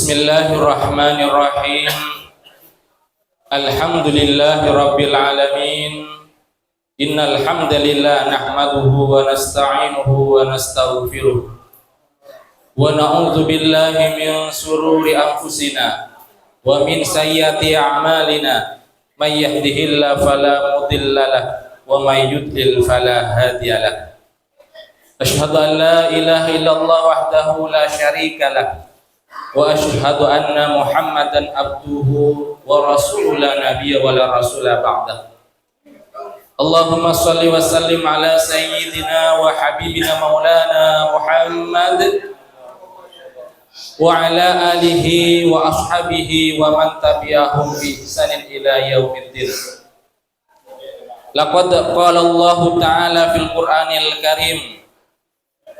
Bismillahirrahmanirrahim. Alhamdulillahi rabbil alamin. Innal hamdalillah nahmaduhu wa nasta'inuhu wa nastaghfiruh. Wa na'udzu billahi min shururi anfusina wa min sayyiati a'malina. May yahdihillahu fala mudilla lahu wa may yudlil fala hadiyalah. Asyhadu an la ilaha illallah wahdahu la syarika lahu wa asyhadu anna Muhammadan abduhu wa rasuluhu la nabiyya wa la rasula ba'da. Allahumma shalli wa sallim ala sayyidina wa habibina maulana Muhammad wa ala alihi wa ashabihi wa man tabi'ahum bi ihsanin ila yaumiddin. Laqad qala Allah ta'ala fil Qur'anil Karim,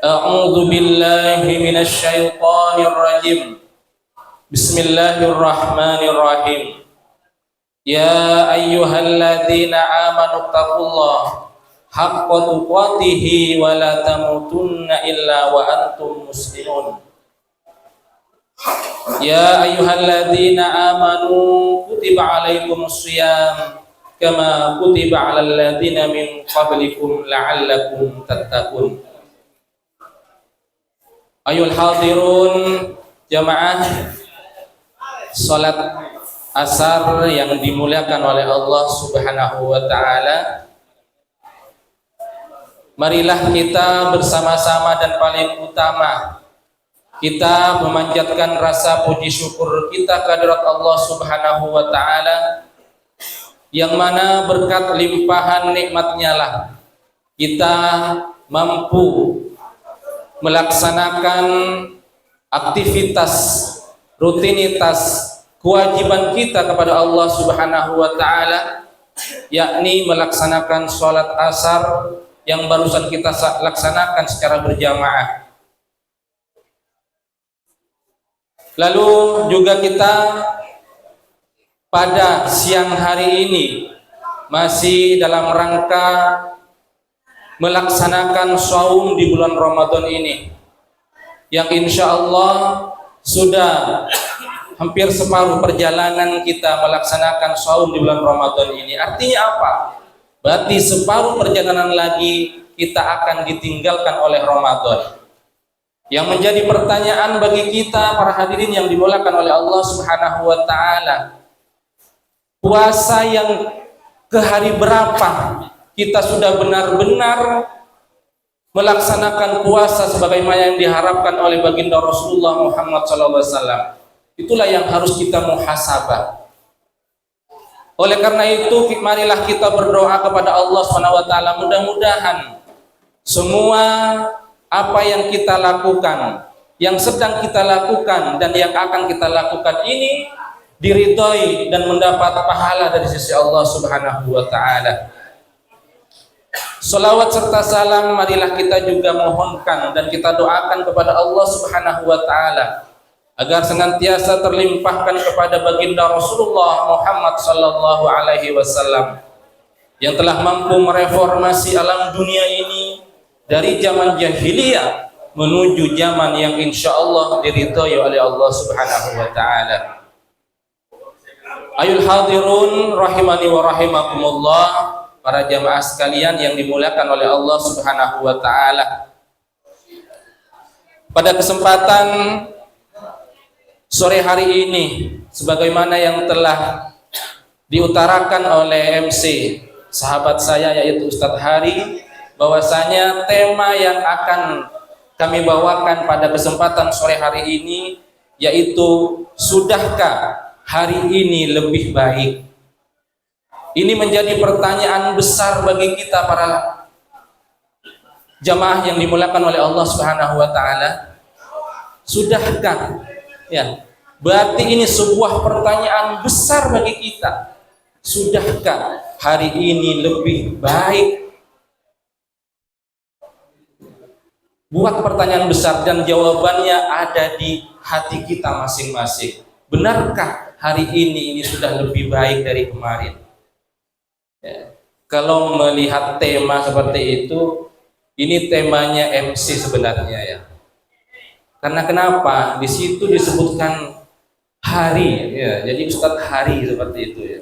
a'udzu billahi minasy syaithanir rajim. Bismillahirrahmanirrahim. Ya ayyuhalladzina amanu taqullaha haqqa tuqatih wa la tamutunna illa wa antum muslimun. Ya ayyuhalladzina amanu kutiba alaikumus shiyam kama kutiba alal ladzina min qablikum la'allakum tattaqun. Ayul hadirun jamaah salat asar yang dimuliakan oleh Allah Subhanahu wa taala. Marilah kita bersama-sama dan paling utama kita memanjatkan rasa puji syukur kita kehadirat Allah Subhanahu wa taala, yang mana berkat limpahan nikmatnya lah kita mampu melaksanakan aktivitas, rutinitas, kewajiban kita kepada Allah Subhanahu wa taala, yakni melaksanakan sholat asar yang barusan kita laksanakan secara berjamaah. Lalu juga kita pada siang hari ini masih dalam rangka melaksanakan shaum di bulan Ramadan ini, yang insya Allah sudah hampir separuh perjalanan kita melaksanakan shaum di bulan Ramadan ini. Artinya apa? Berarti separuh perjalanan lagi kita akan ditinggalkan oleh Ramadan. Yang menjadi pertanyaan bagi kita para hadirin yang dimuliakan oleh Allah Subhanahu wa taala, puasa yang ke hari berapa kita sudah benar-benar melaksanakan puasa sebagaimana yang diharapkan oleh baginda Rasulullah Muhammad SAW. Itulah yang harus kita muhasabah. Oleh karena itu, marilah kita berdoa kepada Allah SWT, mudah-mudahan semua apa yang kita lakukan, yang sedang kita lakukan dan yang akan kita lakukan ini diridhoi dan mendapat pahala dari sisi Allah Subhanahu wa taala. Salawat serta salam marilah kita juga mohonkan dan kita doakan kepada Allah Subhanahu wa taala agar senantiasa terlimpahkan kepada baginda Rasulullah Muhammad sallallahu alaihi wasallam yang telah mampu mereformasi alam dunia ini dari zaman jahiliyah menuju zaman yang insya Allah diridhoi oleh Allah Subhanahu wa taala. Ayul hadirun rahimani wa rahimakumullah, para jamaah sekalian yang dimuliakan oleh Allah Subhanahu wa taala. Pada kesempatan sore hari ini, sebagaimana yang telah diutarakan oleh MC sahabat saya yaitu Ustadz Hari, bahwasanya tema yang akan kami bawakan pada kesempatan sore hari ini yaitu sudahkah hari ini lebih baik? Ini menjadi pertanyaan besar bagi kita para jamaah yang dimuliakan oleh Allah Subhanahu wa taala. Sudahkah? Ya, berarti ini sebuah pertanyaan besar bagi kita. Sudahkah hari ini lebih baik? Buat pertanyaan besar dan jawabannya ada di hati kita masing-masing. Benarkah hari ini sudah lebih baik dari kemarin? Ya. Kalau melihat tema seperti itu, ini temanya MC sebenarnya ya. Karena kenapa? Di situ disebutkan Hari ya, jadi Ustadz Hari seperti itu ya.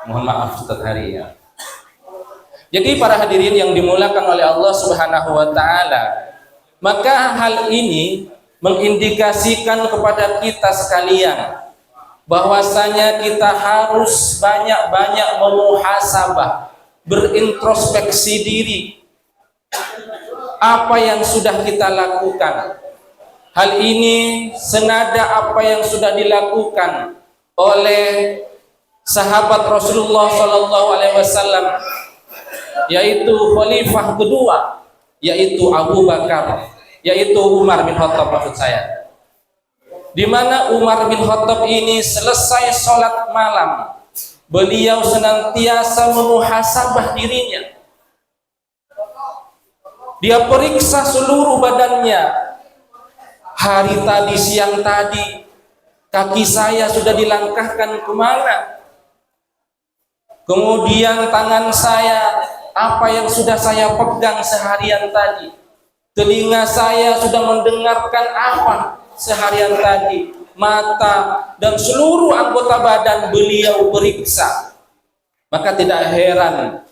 Mohon maaf Ustadz Hari ya. Jadi para hadirin yang dimulakan oleh Allah Subhanahu wa taala, maka hal ini mengindikasikan kepada kita sekalian bahwasanya kita harus banyak-banyak memuhasabah, berintrospeksi diri apa yang sudah kita lakukan. Hal ini senada apa yang sudah dilakukan oleh sahabat Rasulullah Sallallahu Alaihi Wasallam, yaitu khalifah kedua, yaitu Abu Bakar, yaitu Umar bin Khattab maksud saya. Di mana Umar bin Khattab ini selesai sholat malam, beliau senantiasa memuhasabah dirinya. Dia periksa seluruh badannya. Hari tadi, siang tadi, kaki saya sudah dilangkahkan kemana? Kemudian tangan saya, apa yang sudah saya pegang seharian tadi? Telinga saya sudah mendengarkan apa seharian tadi? Mata dan seluruh anggota badan beliau periksa. Maka tidak heran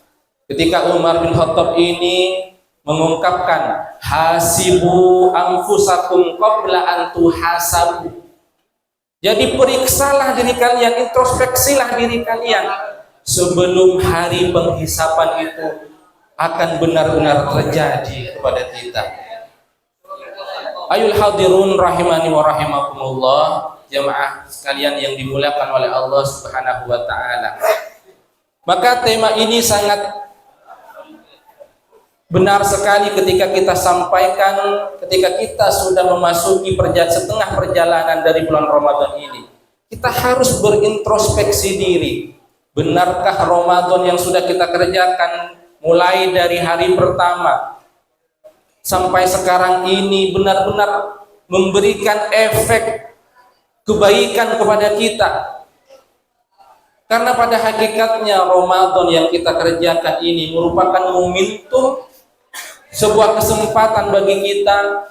ketika Umar bin Khattab ini mengungkapkan hasibu anfusakum qabla an tuhasabu. Jadi periksalah diri kalian, introspeksilah diri kalian sebelum hari penghisapan itu akan benar-benar terjadi kepada kita. Ayul hadirun rahimani wa rahimakumullah, jamaah sekalian yang dimuliakan oleh Allah Subhanahu wa taala. Maka tema ini sangat benar sekali ketika kita sampaikan ketika kita sudah memasuki setengah perjalanan dari bulan Ramadan ini. Kita harus berintrospeksi diri. Benarkah Ramadan yang sudah kita kerjakan mulai dari hari pertama sampai sekarang ini benar-benar memberikan efek kebaikan kepada kita? Karena pada hakikatnya Ramadan yang kita kerjakan ini merupakan momentum, sebuah kesempatan bagi kita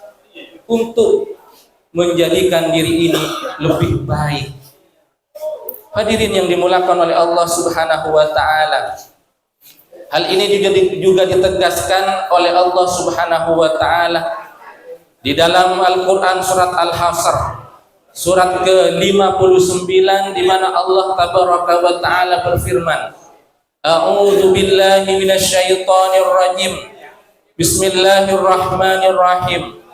untuk menjadikan diri ini lebih baik. Hadirin yang dimuliakan oleh Allah Subhanahu wa taala. Hal ini juga ditegaskan oleh Allah Subhanahu wa taala di dalam Al-Qur'an surat Al-Hasr, surat ke-59, di mana Allah tabaraka wa taala berfirman, A'udzu billahi minasyaitonir rajim. Bismillahirrahmanirrahim.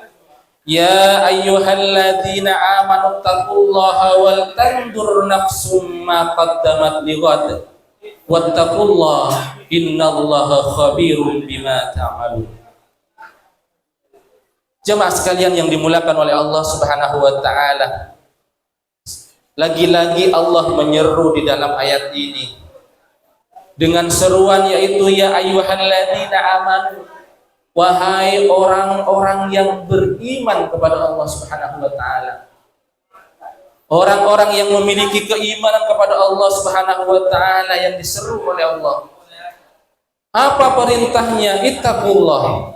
Ya ayyuhalladzina amanu taqullaha wal tandur nafsum ma qaddamat lighad wattaqullaha innallaha khabirum bima ta'malun. Jemaah sekalian yang dimuliakan oleh Allah Subhanahu wa taala, lagi-lagi Allah menyeru di dalam ayat ini dengan seruan yaitu ya ayyuhalladzina amanu, wahai orang-orang yang beriman kepada Allah Subhanahu wa taala. Orang-orang yang memiliki keimanan kepada Allah Subhanahu wa taala yang diseru oleh Allah. Apa perintahnya? Ittaqullah.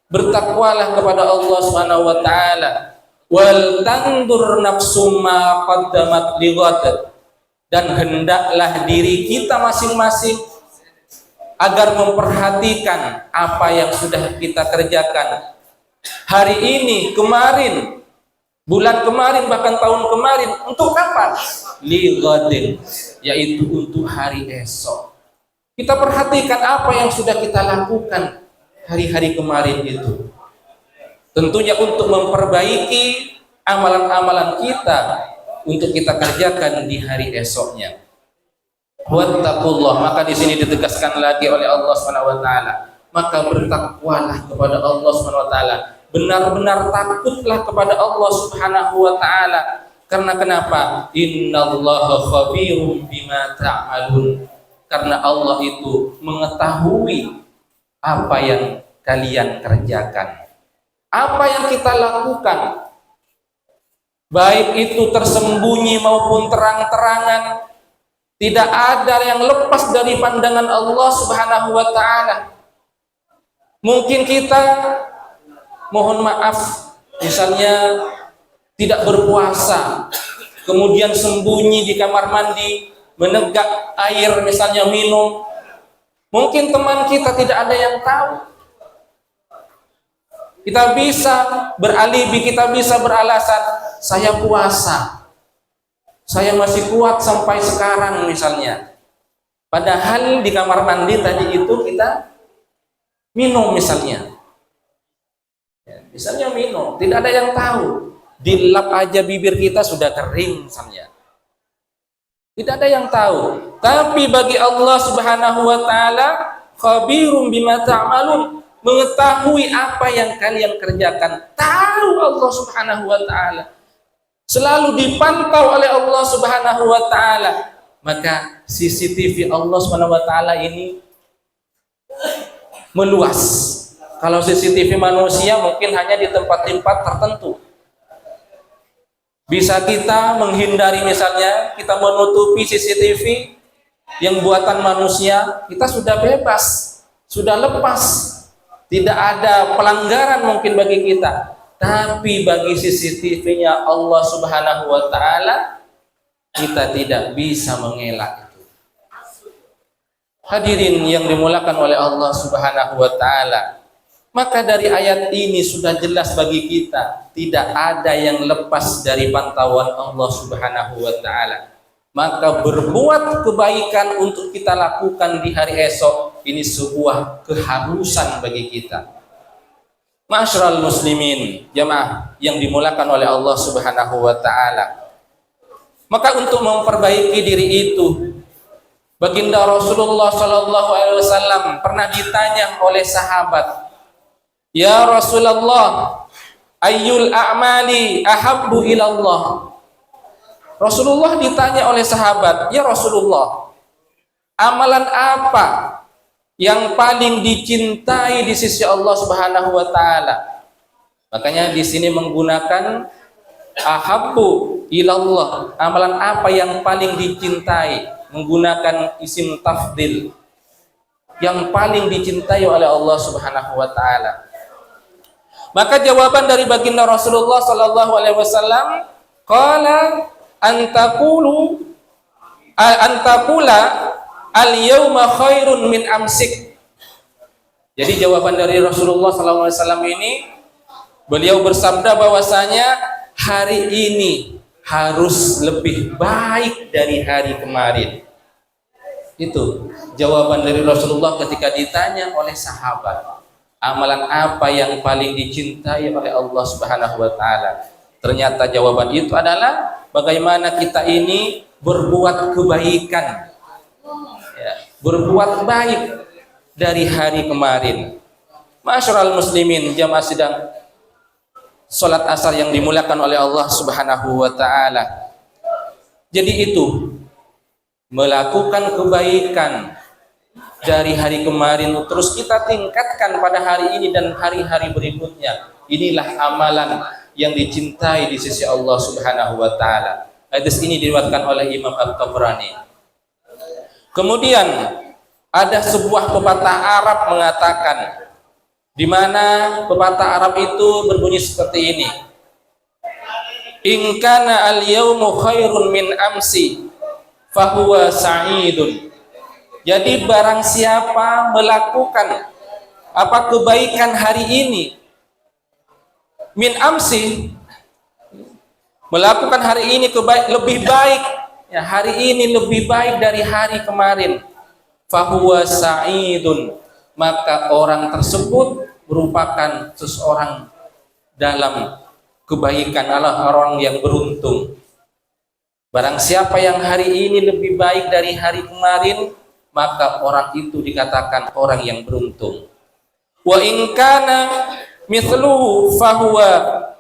Bertakwalah kepada Allah Subhanahu wa taala. Wal tandur nafsum ma qaddamat lighad. Dan hendaklah diri kita masing-masing agar memperhatikan apa yang sudah kita kerjakan hari ini, kemarin, bulan kemarin, bahkan tahun kemarin. Untuk kapan? Lighadin, yaitu untuk hari esok. Kita perhatikan apa yang sudah kita lakukan hari-hari kemarin itu. Tentunya untuk memperbaiki amalan-amalan kita untuk kita kerjakan di hari esoknya. Wattaqullah, maka di sini ditegaskan lagi oleh Allah Subhanahu wa taala, maka bertakwalah kepada Allah Subhanahu wa taala. Benar-benar takutlah kepada Allah Subhanahu wa taala. Karena kenapa? Innallaha khabirum bima ta'malun. Karena Allah itu mengetahui apa yang kalian kerjakan. Apa yang kita lakukan, baik itu tersembunyi maupun terang-terangan, tidak ada yang lepas dari pandangan Allah Subhanahu wa taala. Mungkin kita, mohon maaf, misalnya tidak berpuasa, kemudian sembunyi di kamar mandi, menegak air misalnya minum. Mungkin teman kita tidak ada yang tahu. Kita bisa beralibi, kita bisa beralasan, saya puasa, saya masih kuat sampai sekarang misalnya. Padahal di kamar mandi tadi itu kita minum misalnya. Ya, misalnya minum, tidak ada yang tahu. Dilap aja bibir kita sudah kering misalnya. Tidak ada yang tahu. Tapi bagi Allah Subhanahu wa taala, khabirum bima ta'malun, mengetahui apa yang kalian kerjakan. Tahu Allah Subhanahu wa taala. Selalu dipantau oleh Allah Subhanahu wa taala. Maka CCTV Allah Subhanahu wa taala ini meluas. Kalau CCTV manusia mungkin hanya di tempat-tempat tertentu. Bisa kita menghindari, misalnya kita menutupi CCTV yang buatan manusia, kita sudah bebas, sudah lepas. Tidak ada pelanggaran mungkin bagi kita. Tapi bagi CCTV-nya Allah Subhanahu wa taala, kita tidak bisa mengelak itu. Hadirin yang dimulakan oleh Allah Subhanahu wa taala, maka dari ayat ini sudah jelas bagi kita, tidak ada yang lepas dari pantauan Allah Subhanahu wa taala. Maka berbuat kebaikan untuk kita lakukan di hari esok ini sebuah keharusan bagi kita. Ma'asyiral muslimin, jamaah yang dimulakan oleh Allah Subhanahu wa taala. Maka untuk memperbaiki diri itu, baginda Rasulullah sallallahu alaihi wasallam pernah ditanya oleh sahabat, "Ya Rasulullah, ayyul a'mali ahabbu ilallah?" Rasulullah ditanya oleh sahabat, "Ya Rasulullah, amalan apa yang paling dicintai di sisi Allah Subhanahu wa taala?" Makanya di sini menggunakan ahabbu ilallah, amalan apa yang paling dicintai, menggunakan isim tafdil, yang paling dicintai oleh Allah Subhanahu wa taala. Maka jawaban dari baginda Rasulullah sallallahu alaihi wasallam, qala antakula al-yawma khairun min amsik. Jadi jawaban dari Rasulullah sallallahu alaihi wasallam ini, beliau bersabda bahwasanya hari ini harus lebih baik dari hari kemarin. Itu jawaban dari Rasulullah ketika ditanya oleh sahabat, amalan apa yang paling dicintai oleh Allah Subhanahu wa taala. Ternyata jawaban itu adalah bagaimana kita ini berbuat kebaikan, ya, berbuat baik dari hari kemarin. Ma'asyiral muslimin, jamaah sidang salat asar yang dimuliakan oleh Allah Subhanahu wa taala. Jadi itu melakukan kebaikan dari hari kemarin terus kita tingkatkan pada hari ini dan hari-hari berikutnya. Inilah amalan yang dicintai di sisi Allah Subhanahu wa taala. Hadis ini diriwayatkan oleh Imam At-Tabrani. Kemudian ada sebuah pepatah Arab mengatakan, di mana pepatah Arab itu berbunyi seperti ini, in kana al-yawmu khairun min amsi fahuwa sa'idun. Jadi barang siapa melakukan apa kebaikan hari ini, min amsi, melakukan hari ini lebih baik, ya, hari ini lebih baik dari hari kemarin, fahuwa sa'idun, maka orang tersebut merupakan seseorang dalam kebaikan, adalah orang yang beruntung. Barang siapa yang hari ini lebih baik dari hari kemarin, maka orang itu dikatakan orang yang beruntung. Wa in kana mithluhu fahuwa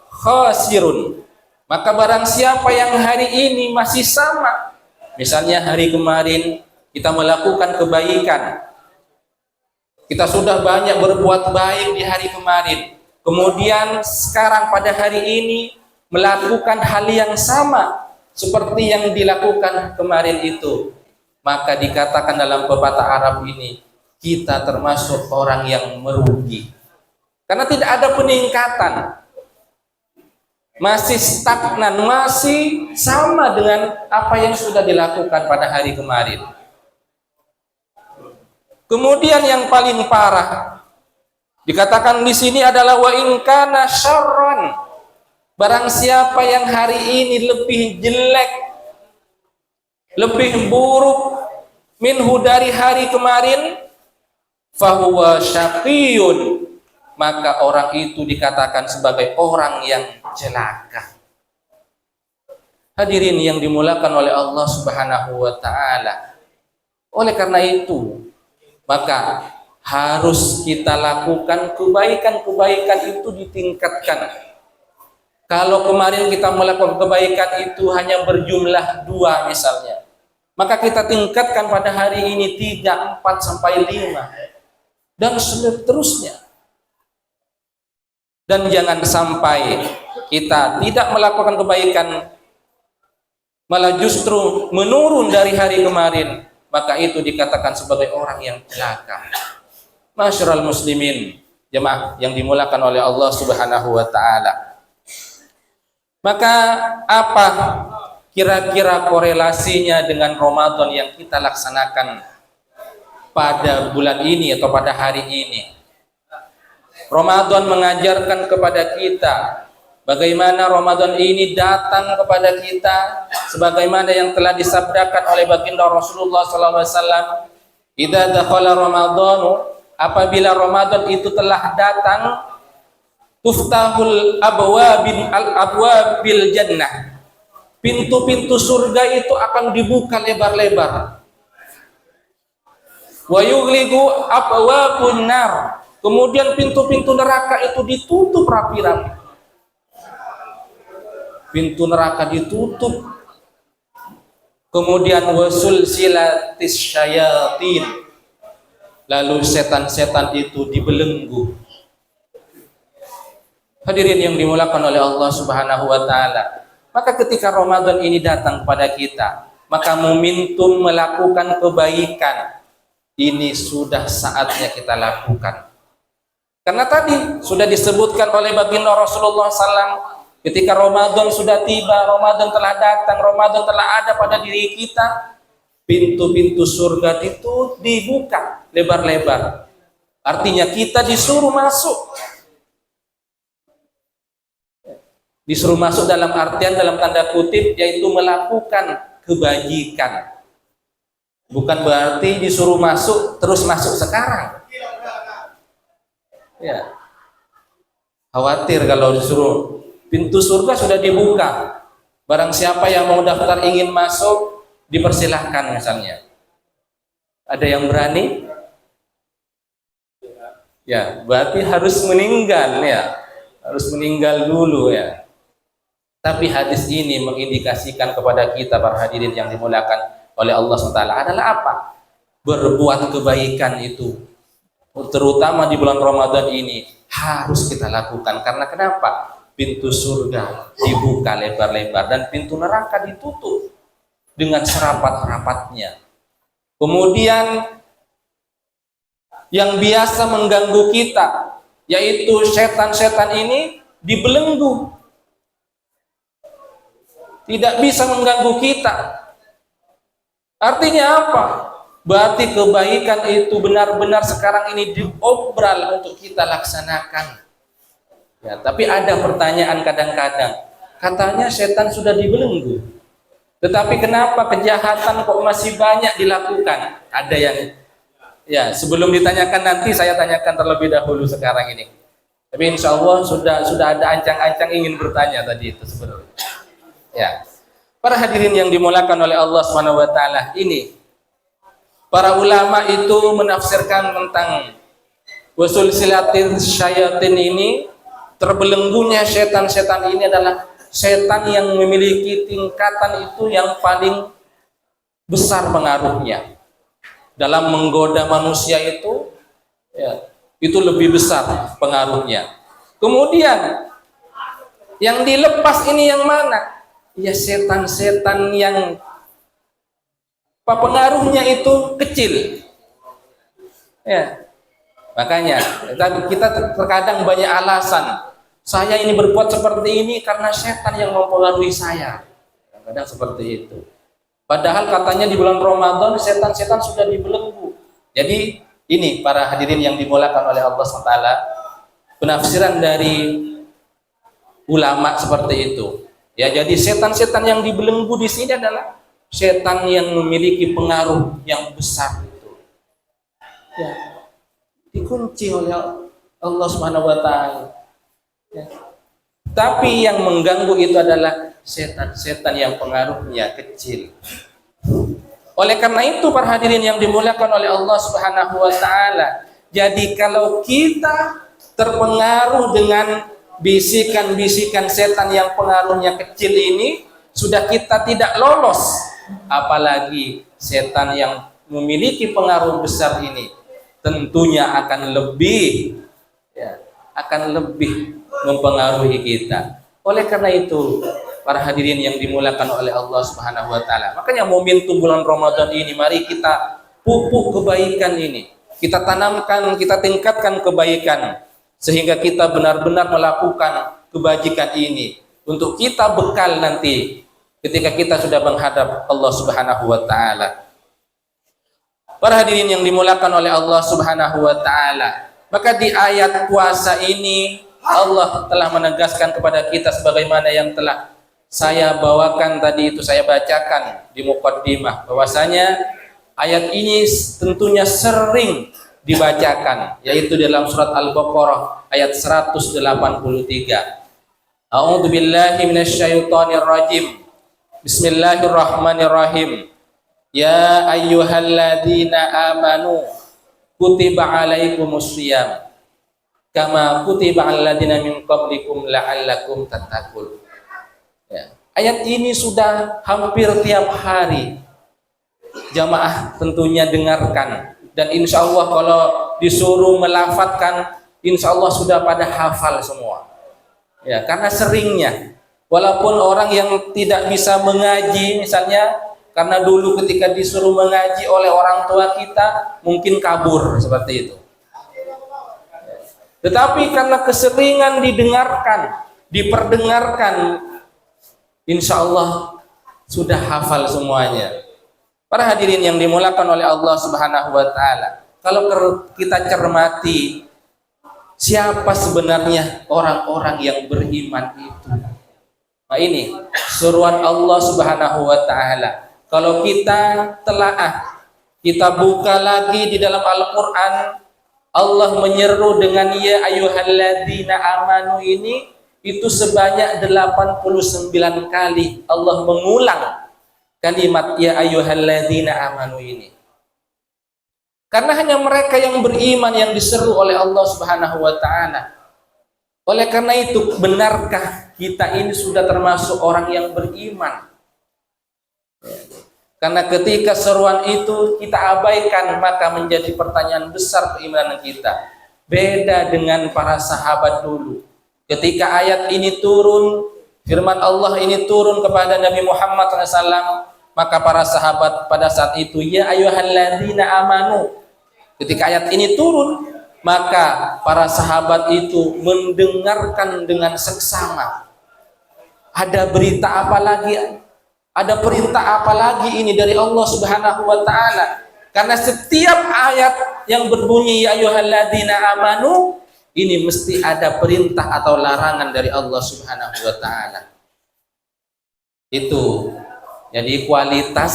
khasirun, maka barang siapa yang hari ini masih sama, misalnya hari kemarin kita melakukan kebaikan, kita sudah banyak berbuat baik di hari kemarin, kemudian sekarang pada hari ini melakukan hal yang sama seperti yang dilakukan kemarin itu, maka dikatakan dalam pepatah Arab ini, kita termasuk orang yang merugi. Karena tidak ada peningkatan. masih stagnan, masih sama dengan apa yang sudah dilakukan pada hari kemarin. Kemudian yang paling parah dikatakan di sini adalah wa in kana syarran, barang siapa yang hari ini lebih jelek, lebih buruk minhu dari hari kemarin, fahuwa syaqiyun, maka orang itu dikatakan sebagai orang yang celaka. Hadirin yang dimuliakan oleh Allah Subhanahu wa taala. Oleh karena itu, maka harus kita lakukan kebaikan-kebaikan itu ditingkatkan. Kalau kemarin kita melakukan kebaikan itu hanya berjumlah 2 misalnya, maka kita tingkatkan pada hari ini 3, 4 sampai 5 dan seterusnya. Dan jangan sampai kita tidak melakukan kebaikan malah justru menurun dari hari kemarin, maka itu dikatakan sebagai orang yang celaka. Masyarul muslimin, jemaah yang dimuliakan oleh Allah Subhanahu wa taala. Maka apa kira-kira korelasinya dengan Ramadan yang kita laksanakan pada bulan ini atau pada hari ini? Ramadan mengajarkan kepada kita bagaimana Ramadan ini datang kepada kita sebagaimana yang telah disabdakan oleh baginda Rasulullah sallallahu alaihi wasallam, "Idza dakhala Ramadhanu", apabila Ramadan itu telah datang, tuftahul abwabil jannah, pintu-pintu surga itu akan dibuka lebar-lebar. Wa yughliqu abwabun nar, kemudian pintu-pintu neraka itu ditutup rapi-rapi. Pintu neraka ditutup. Kemudian wasul silatis syayatin, lalu setan-setan itu dibelenggu. Hadirin yang dimuliakan oleh Allah Subhanahu wa taala, maka ketika Ramadan ini datang kepada kita, maka momentum melakukan kebaikan ini sudah saatnya kita lakukan. Karena tadi sudah disebutkan oleh baginda Rasulullah SAW, ketika Ramadan sudah tiba, Ramadan telah datang, Ramadan telah ada pada diri kita, pintu-pintu surga itu dibuka lebar-lebar. Artinya kita disuruh masuk. Disuruh masuk dalam artian, dalam tanda kutip, yaitu melakukan kebajikan. Bukan berarti disuruh masuk terus masuk sekarang. Ya, khawatir kalau disuruh. Pintu surga sudah dibuka. Barang siapa yang mau daftar ingin masuk, dipersilahkan misalnya. Ada yang berani? Ya, berarti harus meninggal ya. Harus meninggal dulu ya. Tapi hadis ini mengindikasikan kepada kita para hadirin yang dimuliakan oleh Allah SWT adalah apa? Berbuat kebaikan itu, terutama di bulan Ramadan ini, harus kita lakukan. Karena kenapa? Pintu surga dibuka lebar-lebar dan pintu neraka ditutup dengan serapat-rapatnya. Kemudian yang biasa mengganggu kita, yaitu setan-setan ini dibelenggu, tidak bisa mengganggu kita. Artinya apa? Berarti kebaikan itu benar-benar sekarang ini diobral untuk kita laksanakan. Ya, tapi ada pertanyaan kadang-kadang, katanya setan sudah dibelenggu, tetapi kenapa kejahatan kok masih banyak dilakukan? Ada yang, ya sebelum ditanyakan nanti saya tanyakan terlebih dahulu sekarang ini. Tapi insya Allah sudah ada ancang-ancang ingin bertanya tadi itu sebenarnya. Ya, para hadirin yang dimuliakan oleh Allah Subhanahu wa taala, ini para ulama itu menafsirkan tentang wasul silatin syayatin ini, terbelenggunya setan-setan ini adalah setan yang memiliki tingkatan itu yang paling besar pengaruhnya dalam menggoda manusia itu, ya, itu lebih besar pengaruhnya. Kemudian yang dilepas ini yang mana? Ya setan-setan yang pengaruhnya itu kecil. Ya. Makanya kita terkadang banyak alasan Saya ini berbuat seperti ini karena setan yang mempengaruhi saya. Kadang-kadang seperti itu. Padahal katanya di bulan Ramadan setan-setan sudah dibelenggu. Jadi ini para hadirin yang dimulakan oleh Allah SWT, penafsiran dari ulama seperti itu. Ya, jadi setan-setan yang dibelenggu di sini adalah setan yang memiliki pengaruh yang besar itu. Ya, dikunci oleh Allah Subhanahu wa taala. Ya. Tapi yang mengganggu itu adalah setan-setan yang pengaruhnya kecil. Oleh karena itu para hadirin yang dimuliakan oleh Allah Subhanahu wa taala, jadi kalau kita terpengaruh dengan bisikan-bisikan setan yang pengaruhnya kecil ini, sudah kita tidak lolos, apalagi setan yang memiliki pengaruh besar ini tentunya akan lebih mempengaruhi kita. Oleh karena itu para hadirin yang dimuliakan oleh Allah Subhanahu wa taala, makanya momentum bulan Ramadan ini mari kita pupuk kebaikan ini, kita tanamkan, kita tingkatkan kebaikan sehingga kita benar-benar melakukan kebajikan ini untuk kita bekal nanti ketika kita sudah menghadap Allah Subhanahu wa taala. Para hadirin yang dimuliakan oleh Allah Subhanahu wa taala, maka di ayat puasa ini Allah telah menegaskan kepada kita sebagaimana yang telah saya bawakan tadi itu, saya bacakan di muqaddimah, bahwasanya ayat ini tentunya sering dibacakan, yaitu dalam surat Al-Baqarah ayat 183. A'udzu billahi minasyaitonir rajim. Bismillahirrahmanirrahim. Ya ayyuhalladzina amanu kutiba alaikumus shiyam kama kutiba alal ladzina min qablikum la'allakum tattaqun. Ya. Ayat ini sudah hampir tiap hari jamaah tentunya dengarkan, dan insya Allah kalau disuruh melafadzkan insya Allah sudah pada hafal semua. Ya, karena seringnya, walaupun orang yang tidak bisa mengaji misalnya, karena dulu ketika disuruh mengaji oleh orang tua kita mungkin kabur seperti itu. Tetapi karena keseringan didengarkan, diperdengarkan, insya Allah sudah hafal semuanya. Para hadirin yang dimuliakan oleh Allah Subhanahu wa taala, kalau kita cermati siapa sebenarnya orang-orang yang beriman itu. Nah ini seruan Allah Subhanahu wa taala. Kalau kita telaah, kita buka lagi di dalam Al-Qur'an, Allah menyeru dengan ya ayyuhalladzina amanu ini itu sebanyak 89 kali Allah mengulang kalimat ya ayyuhalladzina amanu ini. Karena hanya mereka yang beriman yang diseru oleh Allah Subhanahu wa taala. Oleh karena itu, benarkah kita ini sudah termasuk orang yang beriman? Karena ketika seruan itu kita abaikan, maka menjadi pertanyaan besar keimanan kita. Beda dengan para sahabat dulu. Ketika ayat ini turun, firman Allah ini turun kepada Nabi Muhammad SAW, maka para sahabat pada saat itu ya ayyuhalladzina amanu. Ketika ayat ini turun, maka para sahabat itu mendengarkan dengan seksama. Ada berita apa lagi? Ada perintah apa lagi ini dari Allah Subhanahu wa taala? Karena setiap ayat yang berbunyi ya ayyuhalladzina amanu ini mesti ada perintah atau larangan dari Allah Subhanahu wa taala. Itu jadi kualitas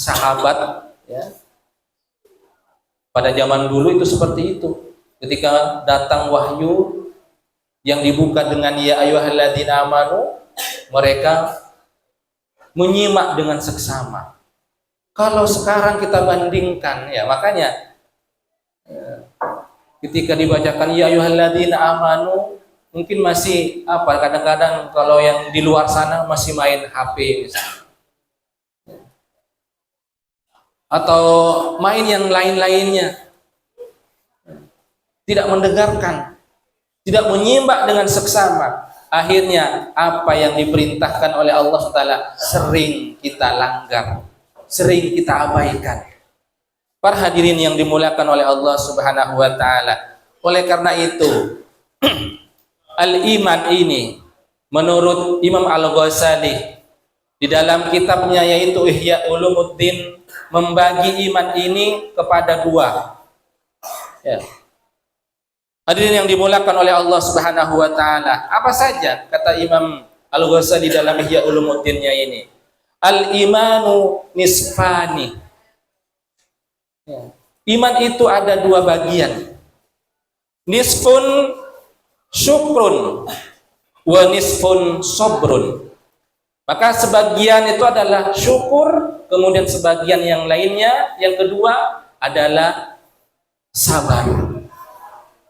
sahabat ya. Pada zaman dulu itu seperti itu. Ketika datang wahyu yang dibuka dengan ya ayyuhalladzina amanu, mereka menyimak dengan seksama. Kalau sekarang kita bandingkan ya, makanya ketika dibacakan ya ayyuhalladzina amanu mungkin masih kadang-kadang kalau yang di luar sana masih main HP misalnya. Atau main yang lain-lainnya, tidak mendengarkan, tidak menyimak dengan seksama. Akhirnya apa yang diperintahkan oleh Allah SWT sering kita langgar, sering kita abaikan. Para hadirin yang dimuliakan oleh Allah Subhanahu wa taala. Oleh karena itu Al-iman ini menurut Imam Al-Ghazali di dalam kitabnya yaitu Ihya Ulumuddin membagi iman ini kepada dua. Ya. Hadirin yang dimulakan oleh Allah Subhanahu wa taala. Apa saja kata Imam Al-Ghazali dalam Ihya Ulumuddinnya ini? Al-imanu nisfani. Ya. Iman itu ada dua bagian. Nisfun syukrun wa nisfun sabrun. Maka sebagian itu adalah syukur, kemudian sebagian yang lainnya, yang kedua adalah sabar.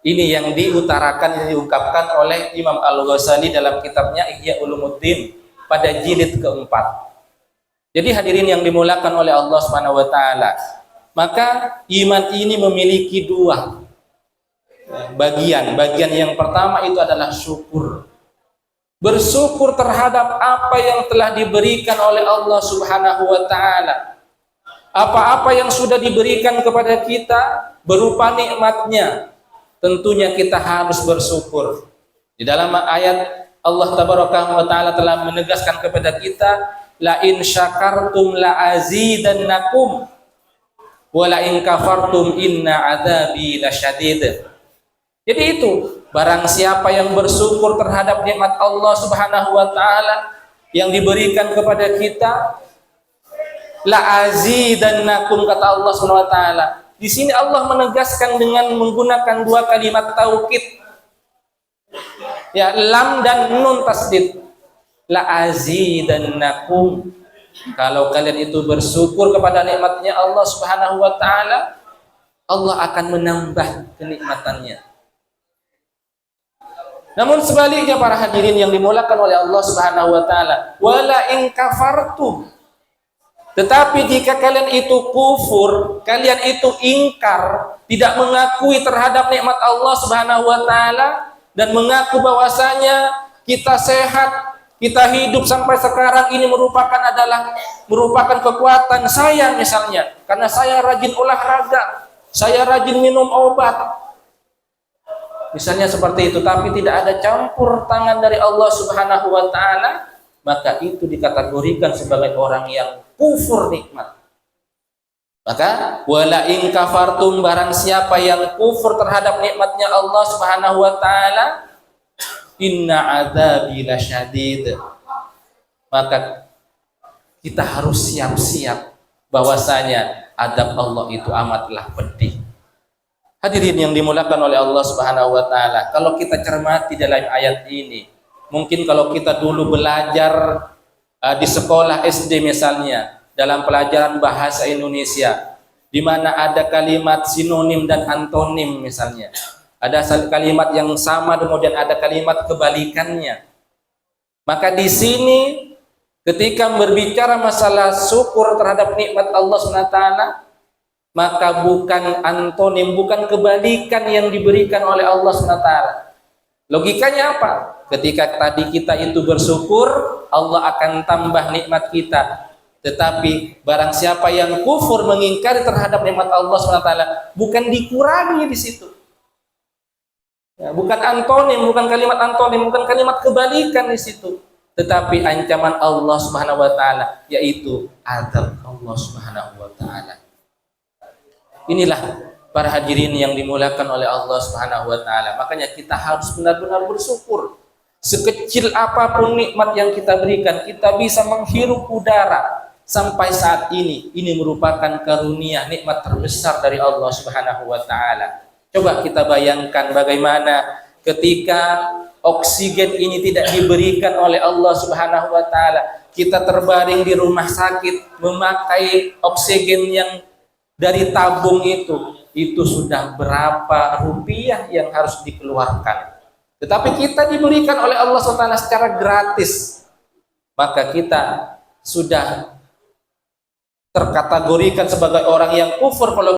Ini yang diutarakan, yang diungkapkan oleh Imam Al-Ghazali dalam kitabnya Ihya Ulumuddin pada jilid keempat. Jadi hadirin yang dimulakan oleh Allah Subhanahu wa taala, maka iman ini memiliki dua bagian. Bagian yang pertama itu adalah syukur. Bersyukur terhadap apa yang telah diberikan oleh Allah Subhanahu wa taala. Apa-apa yang sudah diberikan kepada kita berupa nikmatnya, tentunya kita harus bersyukur. Di dalam ayat Allah Tabaraka wa taala telah menegaskan kepada kita, la in syakartum la azidannakum wa la in kafartum inna adzabi lasyadid. Jadi itu, barang siapa yang bersyukur terhadap nikmat Allah Subhanahu wa taala yang diberikan kepada kita, la azidannakum, kata Allah Subhanahu wa taala. Di sini Allah menegaskan dengan menggunakan dua kalimat taukid. Ya, lam dan nun tasdid. La azidannakum. Kalau kalian itu bersyukur kepada nikmatnya Allah Subhanahu wa taala, Allah akan menambah kenikmatannya. Namun sebaliknya para hadirin yang dimulakan oleh Allah Subhanahu wa taala, wala in kafartum. Tetapi jika kalian itu kufur, kalian itu ingkar, tidak mengakui terhadap nikmat Allah Subhanahu wa taala dan mengaku bahwasanya kita sehat, kita hidup sampai sekarang ini merupakan kekuatan saya misalnya, karena saya rajin olahraga, saya rajin minum obat. Misalnya seperti itu, tapi tidak ada campur tangan dari Allah Subhanahu wa taala, maka itu dikategorikan sebagai orang yang kufur nikmat. Maka wala in kafartum, barang siapa yang kufur terhadap nikmatnya Allah Subhanahu wa taala, inna adzabi lasyadid. Maka kita harus siap-siap bahwasanya adab Allah itu amatlah pedih. Hadirin yang dimulakan oleh Allah Subhanahu wa taala, kalau kita cermati dalam ayat ini, mungkin kalau kita dulu belajar di sekolah SD misalnya, dalam pelajaran bahasa Indonesia, di mana ada kalimat sinonim dan antonim misalnya. Ada kalimat yang sama kemudian ada kalimat kebalikannya. Maka di sini ketika berbicara masalah syukur terhadap nikmat Allah Subhanahu wa taala, maka bukan antonim, bukan kebalikan yang diberikan oleh Allah SWT. Logikanya apa? Ketika tadi kita itu bersyukur, Allah akan tambah nikmat kita. Tetapi barang siapa yang kufur, mengingkari terhadap nikmat Allah SWT, bukan dikurangi di situ. Ya, bukan antonim, bukan kalimat antonim, bukan kalimat kebalikan di situ. Tetapi ancaman Allah Subhanahu wa taala, yaitu azab Allah Subhanahu wa taala. Inilah para hadirin yang dimulakan oleh Allah Subhanahu wa taala. Makanya kita harus benar-benar bersyukur. Sekecil apapun nikmat yang kita berikan, kita bisa menghirup udara sampai saat ini merupakan karunia, nikmat terbesar dari Allah Subhanahu wa taala. Coba kita bayangkan bagaimana ketika oksigen ini tidak diberikan oleh Allah Subhanahu wa taala. Kita terbaring di rumah sakit memakai oksigen yang dari tabung itu sudah berapa rupiah yang harus dikeluarkan. Tetapi kita diberikan oleh Allah SWT secara gratis. Maka kita sudah terkategorikan sebagai orang yang kufur kalau